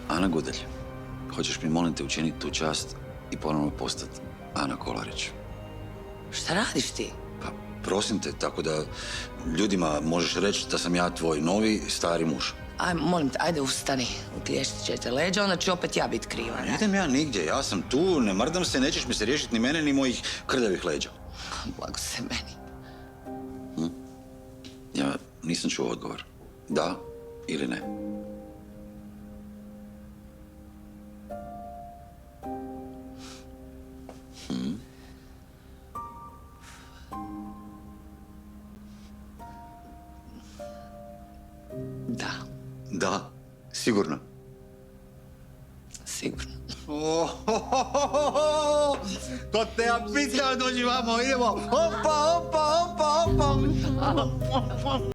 Ana Gudelj, hoćeš mi, molim te, učiniti tu čast i ponovno postati Ana Kolarić? Šta radiš ti? Pa, prosim te, tako da ljudima možeš reći da sam ja tvoj novi, stari muž. Aj, molim te, ajde ustani, utlještit ćete leđa, onda ću opet ja biti kriva, Ne ne? idem ja nigdje, ja sam tu, ne mrdam se, nećeš mi se riješiti ni mene, ni mojih krljavih leđa. Blago se meni. Ja nisam čuo odgovor. Da ili ne? Da, Da, sigurno. sigurno. To te ja pitao, dođi vamo, idemo. Opa, opa, opa, opa.